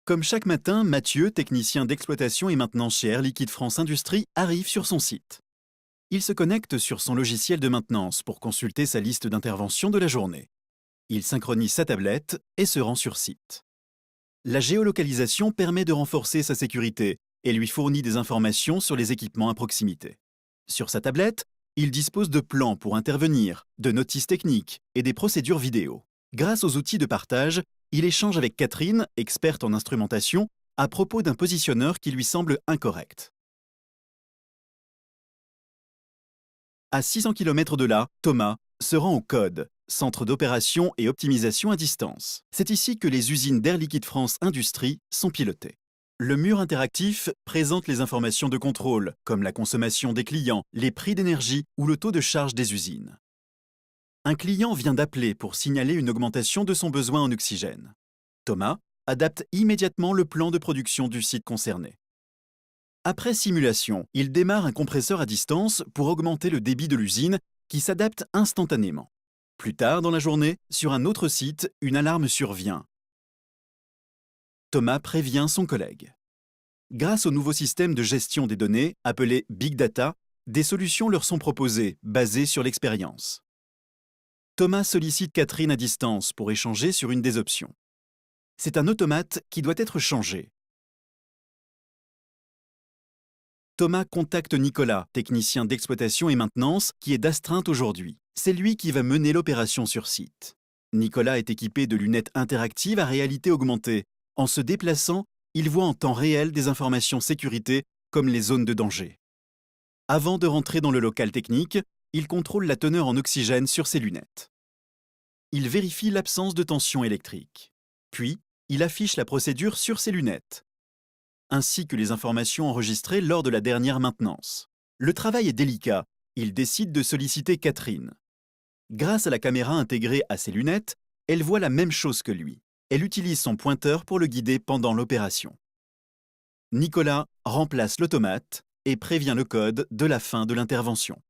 Comme chaque matin, Mathieu, technicien d'exploitation et maintenance chez Air Liquide France Industrie, arrive sur son site. Il se connecte sur son logiciel de maintenance pour consulter sa liste d'intervention de la journée. Il synchronise sa tablette et se rend sur site. La géolocalisation permet de renforcer sa sécurité et lui fournit des informations sur les équipements à proximité. Sur sa tablette, il dispose de plans pour intervenir, de notices techniques et des procédures vidéo. Grâce aux outils de partage, il échange avec Catherine, experte en instrumentation, à propos d'un positionneur qui lui semble incorrect. À 600 km de là, Thomas se rend au CODE, Centre d'opération et optimisation à distance. C'est ici que les usines d'Air Liquide France Industrie sont pilotées. Le mur interactif présente les informations de contrôle, comme la consommation des clients, les prix d'énergie ou le taux de charge des usines. Un client vient d'appeler pour signaler une augmentation de son besoin en oxygène. Thomas adapte immédiatement le plan de production du site concerné. Après simulation, il démarre un compresseur à distance pour augmenter le débit de l'usine qui s'adapte instantanément. Plus tard dans la journée, sur un autre site, une alarme survient. Thomas prévient son collègue. Grâce au nouveau système de gestion des données, appelé Big Data, des solutions leur sont proposées, basées sur l'expérience. Thomas sollicite Catherine à distance pour échanger sur une des options. C'est un automate qui doit être changé. Thomas contacte Nicolas, technicien d'exploitation et maintenance, qui est d'astreinte aujourd'hui. C'est lui qui va mener l'opération sur site. Nicolas est équipé de lunettes interactives à réalité augmentée. En se déplaçant, il voit en temps réel des informations sécurité, comme les zones de danger. Avant de rentrer dans le local technique, il contrôle la teneur en oxygène sur ses lunettes. Il vérifie l'absence de tension électrique. Puis, il affiche la procédure sur ses lunettes, ainsi que les informations enregistrées lors de la dernière maintenance. Le travail est délicat. Il décide de solliciter Catherine. Grâce à la caméra intégrée à ses lunettes, elle voit la même chose que lui. Elle utilise son pointeur pour le guider pendant l'opération. Nicolas remplace l'automate et prévient le code de la fin de l'intervention.